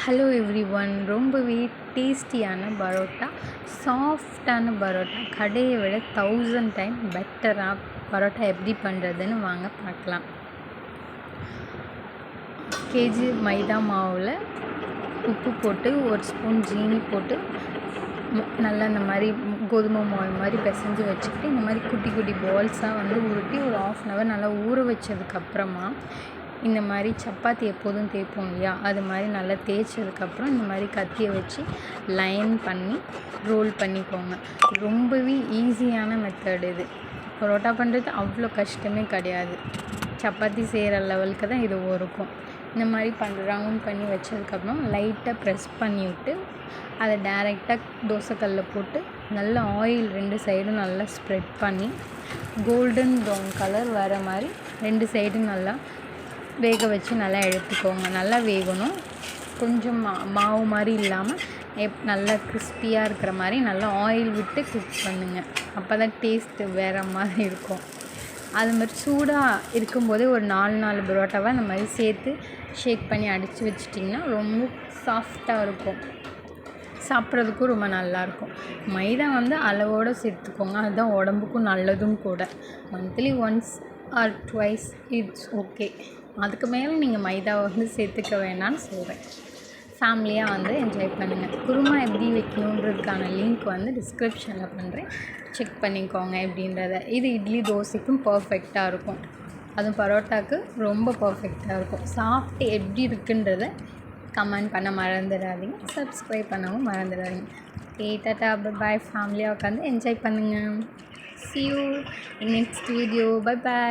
Hello every one. ரொம்பவே டேஸ்டியான பரோட்டா, சாஃப்டான பரோட்டா, கடையை விட 1000 டைம் பெட்டராக பரோட்டா எப்படி பண்ணுறதுன்னு வாங்க பார்க்கலாம். கேஜி மைதா மாவில் உப்பு போட்டு 1 ஸ்பூன் ஜீனி போட்டு நல்லா இந்த மாதிரி கோதுமை மாவு மாதிரி பிசைஞ்சு வச்சுக்கிட்டு இந்த மாதிரி குட்டி குட்டி பால்ஸாக உருட்டி ஒரு 1/2 hour நல்லா ஊற வச்சதுக்கப்புறமா இந்த மாதிரி சப்பாத்தி எப்போதும் தேய்ப்போம் இல்லையா, அது மாதிரி நல்லா தேய்ச்சதுக்கப்புறம் இந்த மாதிரி கத்தியை வச்சு லைன் பண்ணி ரோல் பண்ணிக்கோங்க. ரொம்பவே ஈஸியான மெத்தட் இது. பரோட்டா பண்ணுறது அவ்வளோ கஷ்டமே கிடையாது. சப்பாத்தி செய்கிற லெவலுக்கு தான் இது இருக்கும். இந்த மாதிரி ரவுண்ட் பண்ணி வச்சதுக்கப்புறம் லைட்டாக ப்ரெஸ் பண்ணி விட்டு அதை டைரெக்டாக தோசைக்கல்லில் போட்டு நல்லா ஆயில் 2 சைடும் நல்லா ஸ்ப்ரெட் பண்ணி கோல்டன் ப்ரௌன் கலர் வர மாதிரி 2 சைடும் நல்லா வேக வச்சு நல்லா எடுத்துக்கோங்க. நல்லா வேகணும். கொஞ்சம் மாவு மாதிரி இல்லாமல் நல்லா கிறிஸ்பியாக இருக்கிற மாதிரி நல்லா ஆயில் விட்டு குக் பண்ணுங்கள். அப்போ தான் டேஸ்ட்டு வேறு மாதிரி இருக்கும். அது மாதிரி சூடாக இருக்கும்போதே ஒரு 4 பரோட்டாவை அந்த மாதிரி சேர்த்து ஷேக் பண்ணி அடித்து வச்சிட்டிங்கன்னா ரொம்ப சாஃப்டாக இருக்கும். சாப்பிட்றதுக்கும் ரொம்ப நல்லாயிருக்கும். மைதா அளவோடு சேர்த்துக்கோங்க. அதுதான் உடம்புக்கும் நல்லதும் கூட. Monthly once R twice it's okay. அதுக்கு மேலே நீங்கள் மைதாவை சேர்த்துக்க வேணான்னு சொல்கிறேன். ஃபேமிலியாக என்ஜாய் பண்ணுங்கள். குருமா எப்படி வைக்கணுன்றதுக்கான லிங்க் டிஸ்கிரிப்ஷனில் பண்ணுறேன். செக் பண்ணிக்கோங்க எப்படின்றத. இது இட்லி தோசைக்கும் பர்ஃபெக்டாக இருக்கும். அதுவும் பரோட்டாவுக்கு ரொம்ப பர்ஃபெக்டாக இருக்கும். சாப்பிட்டு எப்படி இருக்குன்றத கமெண்ட் பண்ண மறந்துடாதீங்க. சப்ஸ்கிரைப் பண்ணவும் மறந்துடாதீங்க. Tata bye. ஃபேமிலியாக உட்காந்து என்ஜாய் பண்ணுங்கள். See you in next video. Bye bye.